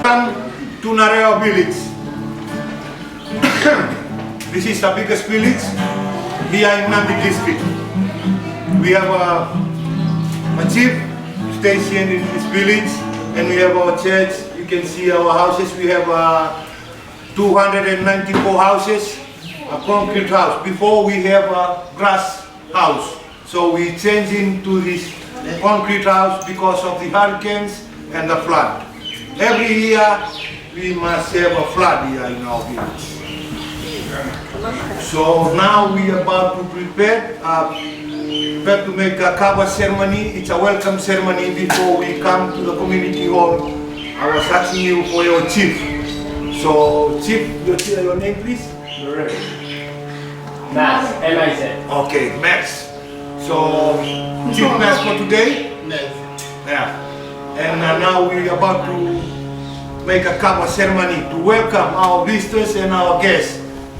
Welcome to Denarau village. This is the biggest village here in Nadi district. We have a chief station in this village, and we have our church. You can see our houses. We have 294 houses, a concrete house. Before we have a grass house, so we change into this concrete house because of the hurricanes and the flood. Every year we must have a flood here in our village. So now we are about to prepare to make a cover ceremony. It's a welcome ceremony before we come to the community hall. I was asking you for your chief. So chief, your name please? Max, M-I-Z. Okay, Max. So chief Max for today? Yeah. And now we're about to make a cover ceremony to welcome our visitors and our guests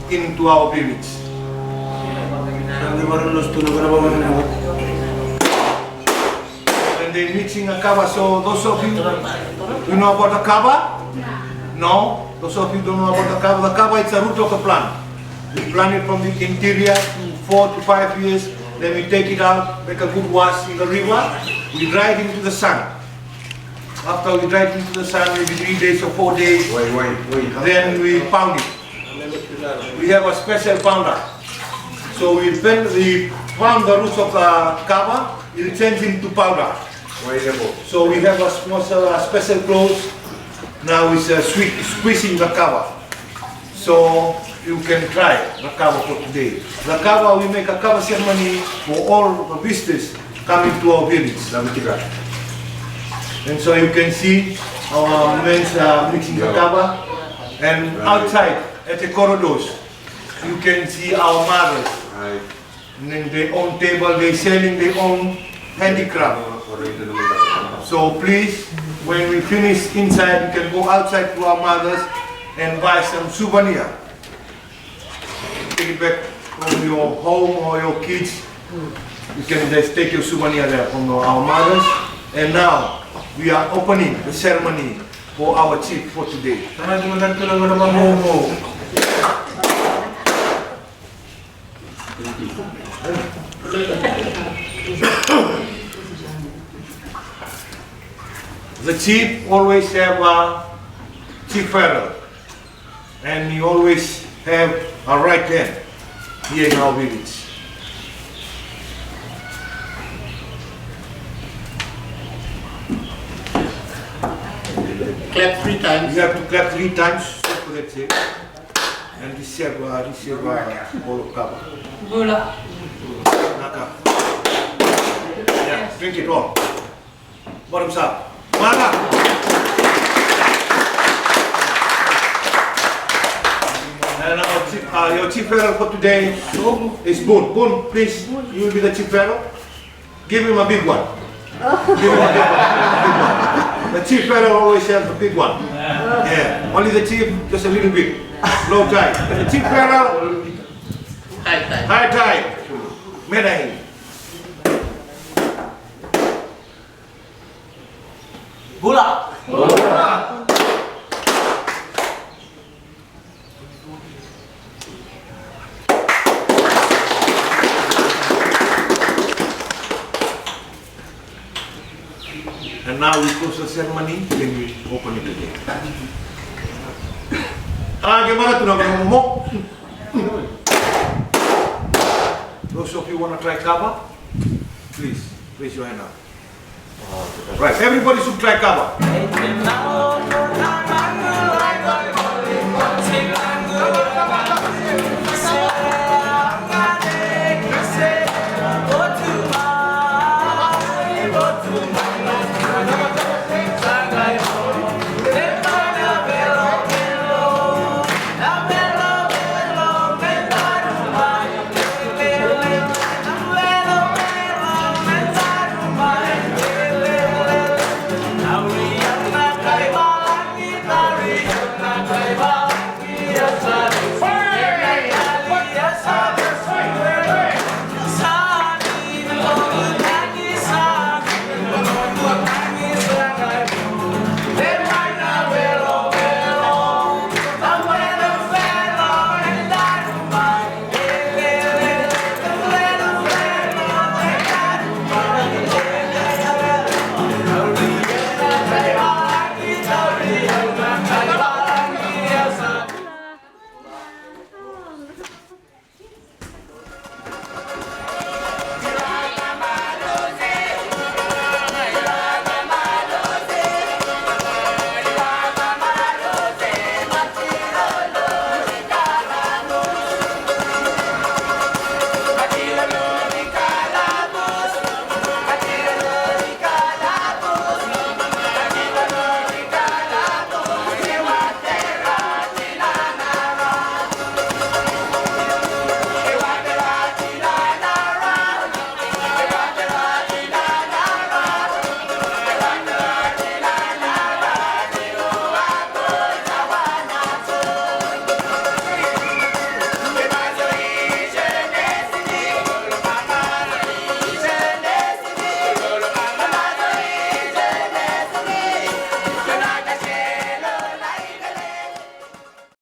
into our village. And they're mixing a cover, so those of you know about the cover? No? Those of you don't know about the cover? The cover is the root of the plant. We plant it from the interior in 4 to 5 years, then we take it out, make a good wash in the river, we dry it into the sun. After we dry it into the sun, maybe 3 days or 4 days, then we pound it. We have a special pounder. So we pound the roots of the cover, it changes into powder. So we have a special clothes. Now it's squeezing the cover. So you can try the cover for today. The cover, we make a cover ceremony for all the visitors coming to our village. And so you can see our men mixing the cover, and outside at the corridors you can see our mothers. And then their own table, they selling their own handicraft. So please, when we finish inside, you can go outside to our mothers and buy some souvenir. Take it back from your home or your kids. You can just take your souvenir there from our mothers. And now we are opening the ceremony for our chief for today. The chief always have a chief fellow, and he always have a right hand here in our village. Clap 3 times. You have to clap 3 times for that chief, and receive all of cover. Gula. Naka. Yeah, drink it all. Bottoms up. Mala. And your chief fellow for today is Boon. Boon, please, you will be the chief fellow. Give him a big one. Give him a big one. The chief fellow always has a big one. Yeah. Only the chief, just a little bit. Low tide. And the chief fellow, High tide. high tide. Medahin. Gula. And now we close the ceremony, then we open it again. Gimana tuh nak ngomong? Those of you want to try kava, please raise your hand up. Right, everybody should try kava.